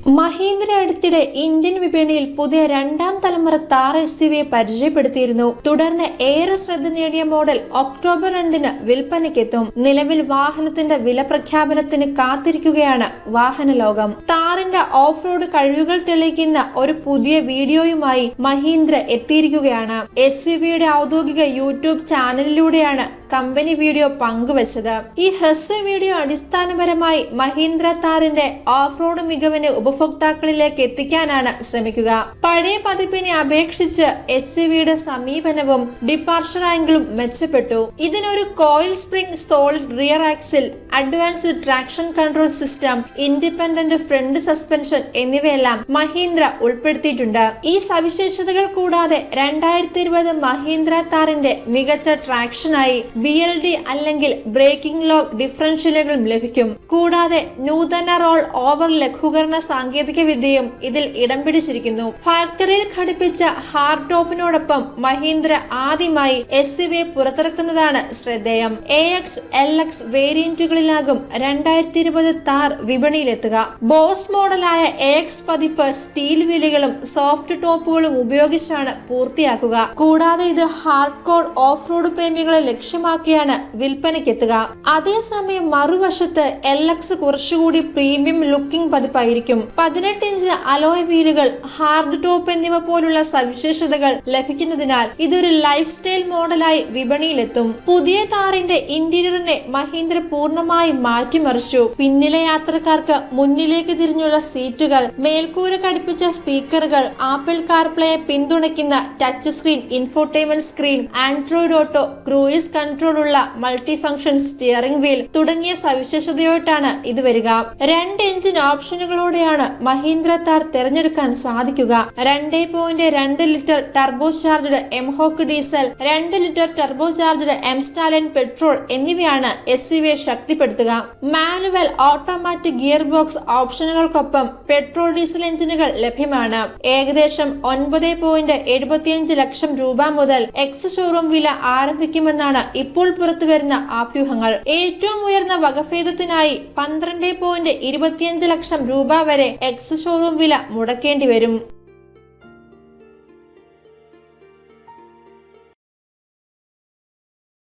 മഹീന്ദ്ര അടുത്തിടെ ഇന്ത്യൻ വിപണിയിൽ പുതിയ രണ്ടാം തലമുറ താർ SUV പരിചയപ്പെടുത്തിയിരുന്നു. തുടർന്ന് ഏറെ ശ്രദ്ധ നേടിയ മോഡൽ ഒക്ടോബർ 2-ന് വിൽപ്പനയ്ക്കെത്തും. നിലവിൽ വാഹനത്തിന്റെ വില പ്രഖ്യാപനത്തിന് കാത്തിരിക്കുകയാണ് വാഹന ലോകം. താറിന്റെ ഓഫ് റോഡ് കഴിവുകൾ തെളിയിക്കുന്ന ഒരു പുതിയ വീഡിയോയുമായി മഹീന്ദ്ര എത്തിയിരിക്കുകയാണ്. SUVയുടെ ഔദ്യോഗിക യൂട്യൂബ് ചാനലിലൂടെയാണ് കമ്പനി വീഡിയോ പങ്കുവച്ചത്. ഈ ഹ്രസ്വ വീഡിയോ അടിസ്ഥാനപരമായി മഹീന്ദ്ര താറിന്റെ ഓഫ് റോഡ് മികവിനെ ഉപഭോക്താക്കളിലേക്ക് എത്തിക്കാനാണ് ശ്രമിക്കുക. പഴയ പതിപ്പിനെ അപേക്ഷിച്ച് SUVയുടെ സമീപനവും ഡിപ്പാർച്ചർ ആംഗിളും മെച്ചപ്പെട്ടു. ഇതിനൊരു coil spring solid rear axle, advanced traction control system, independent front suspension എന്നിവയെല്ലാം മഹീന്ദ്ര ഉൾപ്പെടുത്തിയിട്ടുണ്ട്. ഈ സവിശേഷതകൾ കൂടാതെ 2020 മഹീന്ദ്ര താറിന്റെ മികച്ച ട്രാക്ഷനായി BLD അല്ലെങ്കിൽ ബ്രേക്കിംഗ് ലോക്ക് ഡിഫറൻഷ്യലുകളും ലഭിക്കും. കൂടാതെ നൂതന റോൾ ഓവർ ലഘൂകരണ സാങ്കേതിക വിദ്യയും ഇതിൽ ഇടം പിടിച്ചിരിക്കുന്നു. ഫാക്ടറിയിൽ ഘടിപ്പിച്ച ഹാർഡ് ടോപ്പിനോടൊപ്പം മഹീന്ദ്ര ആദ്യമായി SUV പുറത്തിറക്കുന്നതാണ് ശ്രദ്ധേയം. AX LX വേരിയന്റുകളിലാകും 2020 താർ വിപണിയിലെത്തുക. ബോസ് മോഡലായ AX പതിപ്പ് സ്റ്റീൽ വീലുകളും സോഫ്റ്റ് ടോപ്പുകളും ഉപയോഗിച്ചാണ് പൂർത്തിയാക്കുക. കൂടാതെ ഇത് ഹാർഡ് കോർ ഓഫ് റോഡ് പ്രേമികളെ ലക്ഷ്യമാക്കിയാണ് വിൽപ്പനയ്ക്കെത്തുക. അതേസമയം മറുവശത്ത് LX കുറച്ചുകൂടി പ്രീമിയം ലുക്കിംഗ് പതിപ്പായിരിക്കും. 18 ഇഞ്ച് അലോയ് വീലുകൾ, ഹാർഡ് ടോപ്പ് എന്നിവ പോലുള്ള സവിശേഷതകൾ ലഭിക്കുന്നതിനാൽ ഇതൊരു ലൈഫ് സ്റ്റൈൽ മോഡലായി വിപണിയിലെത്തും. പുതിയ താറിന്റെ ഇന്റീരിയറിനെ മഹീന്ദ്ര പൂർണ്ണമായി മാറ്റിമറിച്ചു. പിന്നിലെ യാത്രക്കാർക്ക് മുന്നിലേക്ക് തിരിഞ്ഞുള്ള സീറ്റുകൾ, മേൽക്കൂര ഘടിപ്പിച്ച സ്പീക്കറുകൾ, ആപ്പിൾ കാർപ്ലേയെ പിന്തുണയ്ക്കുന്ന touch screen infotainment screen, Android auto, cruise control ഉള്ള മൾട്ടി ഫംഗ്ഷൻ സ്റ്റിയറിംഗ് വീൽ തുടങ്ങിയ സവിശേഷതയോട്ടാണ് ഇത് വരിക. 2 എഞ്ചിൻ ഓപ്ഷനുകളോടെയാണ് മഹീന്ദ്ര താർ തിരഞ്ഞെടുക്കാൻ സാധിക്കുക. 2.2 litre turbo charged mHawk diesel, 2 litre turbo charged mStallion petrol എന്നിവയാണ് SUV ശക്തിപ്പെടുത്തുക. മാനുവൽ, ഓട്ടോമാറ്റിക് ഗിയർ ബോക്സ് ഓപ്ഷനുകൾക്കൊപ്പം പെട്രോൾ ഡീസൽ എഞ്ചിനുകൾ ലഭ്യമാണ്. ഏകദേശം 9.75 ലക്ഷം രൂപ മുതൽ എക്സ് ഷോറൂം വില ആരംഭിക്കുമെന്നാണ് ഇപ്പോൾ പുറത്തുവരുന്ന അഭ്യൂഹങ്ങൾ. ഏറ്റവും ഉയർന്ന വകഭേദത്തിനായി 12.25 ലക്ഷം രൂപ വരെ എക്സ് ഷോറൂം വില മുടക്കേണ്ടി വരും.